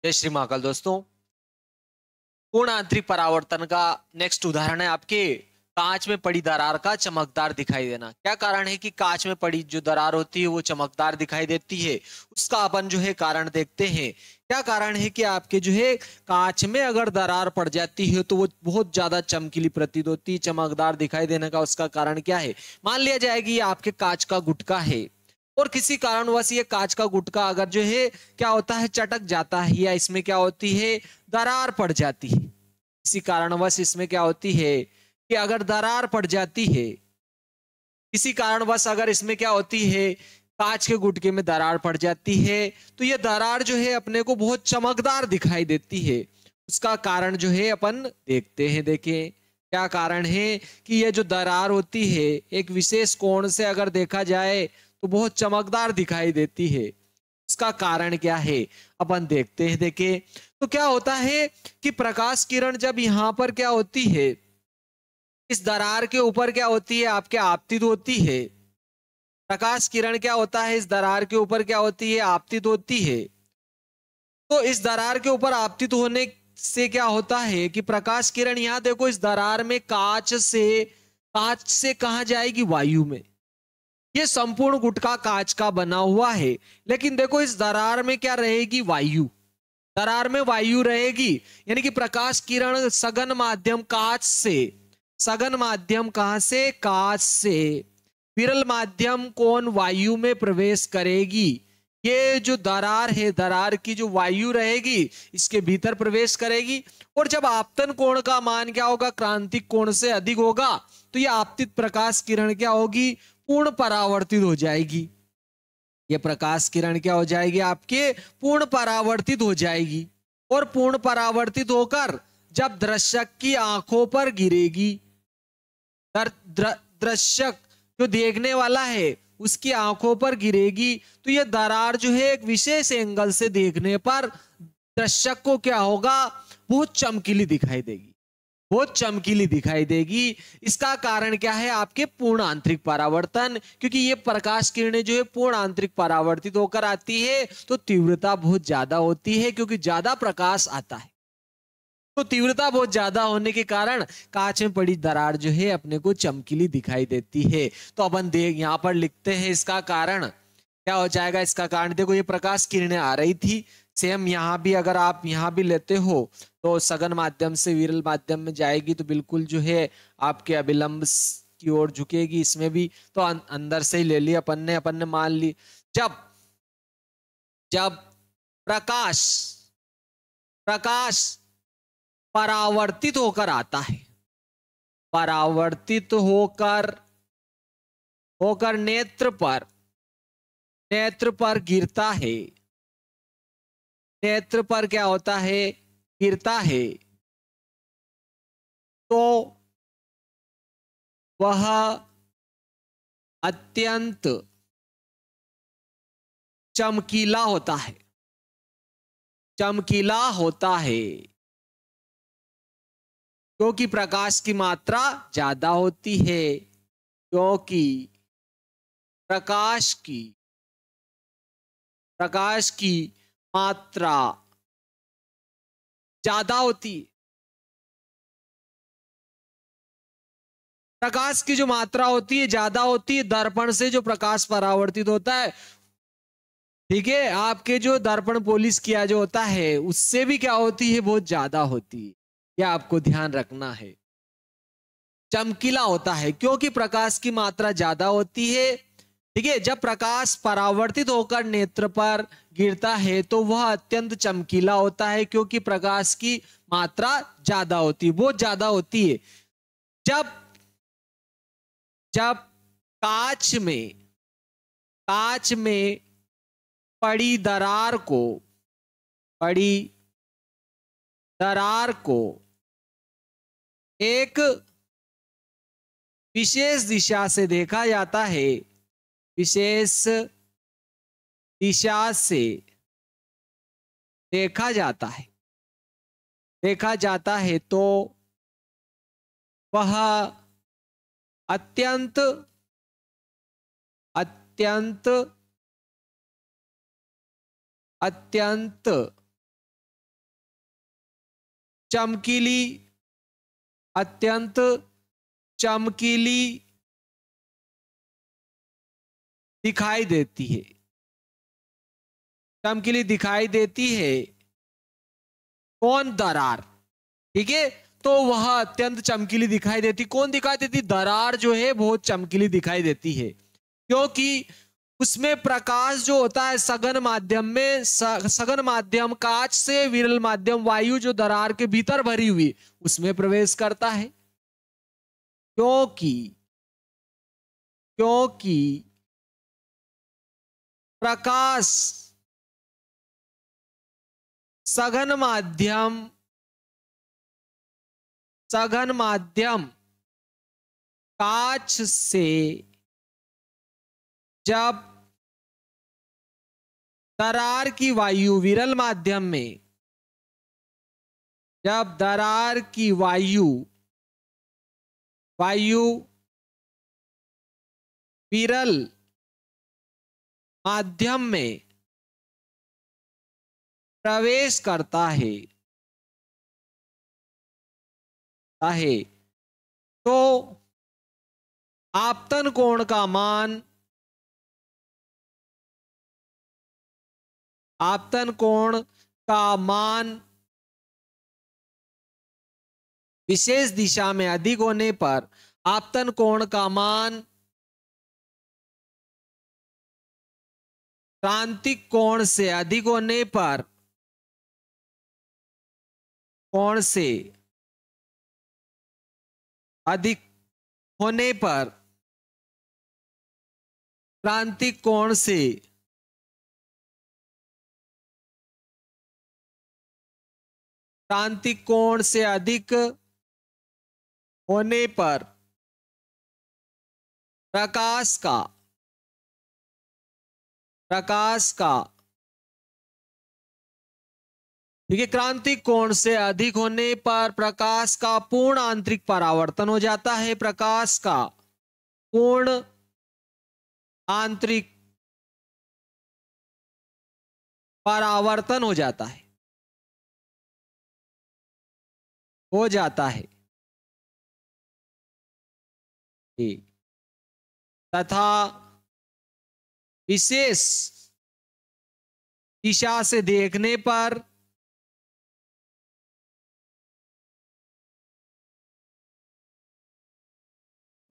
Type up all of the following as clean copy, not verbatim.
जय श्री महाकाल दोस्तों। पूर्ण आंतरिक परावर्तन का नेक्स्ट उदाहरण है आपके कांच में पड़ी दरार का चमकदार दिखाई देना। क्या कारण है कि कांच में पड़ी जो दरार होती है वो चमकदार दिखाई देती है, उसका अपन जो है कारण देखते हैं। क्या कारण है कि आपके जो है कांच में अगर दरार पड़ जाती है तो वो बहुत ज्यादा चमकीली प्रतीत होती है, चमकदार दिखाई देने का उसका कारण क्या है। मान लिया जाए कि ये आपके कांच का गुटका है और किसी कारणवश ये कांच का गुटका अगर जो है क्या होता है चटक जाता है या इसमें क्या होती है दरार पड़ जाती है। किसी कारणवश इसमें क्या होती है कि अगर दरार पड़ जाती है, किसी कारणवश अगर इसमें क्या होती है कांच के गुटके में दरार पड़ जाती है तो ये दरार जो है अपने को बहुत चमकदार दिखाई देती है। उसका कारण जो है अपन देखते हैं। देखें क्या कारण है कि ये जो दरार होती है एक विशेष कोण से अगर देखा जाए तो बहुत चमकदार दिखाई देती है। उसका कारण क्या है अपन देखते हैं। देखिए तो क्या होता है कि प्रकाश किरण जब यहाँ पर क्या होती है इस दरार के ऊपर क्या होती है आपके आपतित होती है। प्रकाश किरण क्या होता है इस दरार के ऊपर क्या होती है आपतित होती है। तो इस दरार के ऊपर आपतित होने से क्या होता है कि प्रकाश किरण यहाँ देखो इस दरार में कांच से कहाँ जाएगी वायु में। ये संपूर्ण गुटका कांच का बना हुआ है, लेकिन देखो इस दरार में क्या रहेगी वायु। दरार में वायु रहेगी, यानी कि प्रकाश किरण सघन माध्यम कांच से, सघन माध्यम कहां से कांच से विरल माध्यम कौन वायु में प्रवेश करेगी। ये जो दरार है दरार की जो वायु रहेगी इसके भीतर प्रवेश करेगी और जब आपतन कोण का मान क्या होगा क्रांतिक कोण से अधिक होगा तो ये आपतित प्रकाश किरण क्या होगी पूर्ण परावर्तित हो जाएगी। ये प्रकाश किरण क्या हो जाएगी आपके पूर्ण परावर्तित हो जाएगी और पूर्ण परावर्तित होकर जब दर्शक की आंखों पर गिरेगी, दर्शक जो देखने वाला है उसकी आंखों पर गिरेगी तो ये दरार जो है एक विशेष एंगल से देखने पर दर्शक को क्या होगा बहुत चमकीली दिखाई देगी, बहुत चमकीली दिखाई देगी। इसका कारण क्या है आपके पूर्ण आंतरिक परावर्तन, क्योंकि ये प्रकाश किरणें जो है पूर्ण आंतरिक परावर्तित होकर आती है तो तीव्रता बहुत ज्यादा होती है क्योंकि ज्यादा प्रकाश आता है। तो तीव्रता बहुत ज्यादा होने के कारण कांच में पड़ी दरार जो है अपने को चमकीली दिखाई देती है। तो अपन देख यहां पर लिखते हैं इसका कारण क्या हो जाएगा। इसका कारण देखो ये प्रकाश किरणें आ रही थी, सेम यहां भी अगर आप यहां भी लेते हो तो सघन माध्यम से विरल माध्यम में जाएगी तो बिल्कुल जो है आपके अभिलंब की ओर झुकेगी। इसमें भी तो अंदर से ही ले ली अपन ने मान ली जब जब प्रकाश प्रकाश परावर्तित होकर आता है, परावर्तित होकर होकर नेत्र पर गिरता है, नेत्र पर क्या होता है गिरता है तो वह अत्यंत चमकीला होता है, चमकीला होता है क्योंकि प्रकाश की मात्रा ज्यादा होती है, क्योंकि प्रकाश की मात्रा ज्यादा होती है। प्रकाश की जो मात्रा होती है ज्यादा होती है दर्पण से जो प्रकाश परावर्तित होता है, ठीक है। आपके जो दर्पण पोलिस किया जो होता है उससे भी क्या होती है बहुत ज्यादा होती है, यह आपको ध्यान रखना है। चमकीला होता है क्योंकि प्रकाश की मात्रा ज्यादा होती है, ठीक है। जब प्रकाश परावर्तित होकर नेत्र पर गिरता है तो वह अत्यंत चमकीला होता है क्योंकि प्रकाश की मात्रा ज्यादा होती है, बहुत ज्यादा होती है। जब जब कांच में पड़ी दरार को एक विशेष दिशा से देखा जाता है, विशेष दिशा से देखा जाता है तो वह अत्यंत अत्यंत अत्यंत चमकीली, अत्यंत चमकीली दिखाई देती है। चमकीली दिखाई देती है कौन? दरार। ठीक है, तो वह अत्यंत चमकीली दिखाई देती, कौन दिखाई देती? दरार जो है बहुत चमकीली दिखाई देती है, क्योंकि उसमें प्रकाश जो होता है सघन माध्यम में, सघन माध्यम कांच से विरल माध्यम वायु जो दरार के भीतर भरी हुई उसमें प्रवेश करता है। क्योंकि क्योंकि प्रकाश सघन माध्यम कांच से जब दरार की वायु विरल माध्यम में, जब दरार की वायु विरल माध्यम में प्रवेश करता है तो आपतन कोण का मान, आपतन कोण का मान विशेष दिशा में अधिक होने पर, आपतन कोण का मान क्रांतिक कोण से अधिक होने पर, कोण से अधिक होने पर, क्रांतिक कोण से क्रांतिक कोण से अधिक होने पर प्रकाश का ठीक है, क्रांतिक कोण से अधिक होने पर प्रकाश का पूर्ण आंतरिक परावर्तन हो जाता है। प्रकाश का पूर्ण आंतरिक परावर्तन हो जाता है तथा विशेष दिशा से देखने पर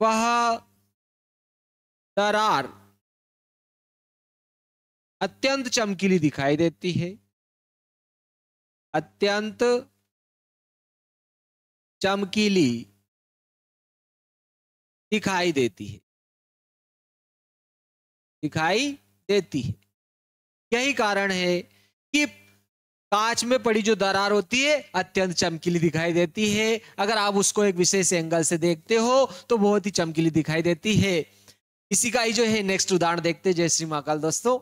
वह दरार अत्यंत चमकीली दिखाई देती है, अत्यंत चमकीली दिखाई देती है। यही कारण है कि कांच में पड़ी जो दरार होती है अत्यंत चमकीली दिखाई देती है। अगर आप उसको एक विशेष एंगल से देखते हो तो बहुत ही चमकीली दिखाई देती है। इसी का ही जो है नेक्स्ट उदाहरण देखते हैं। जय श्री महाकाल दोस्तों।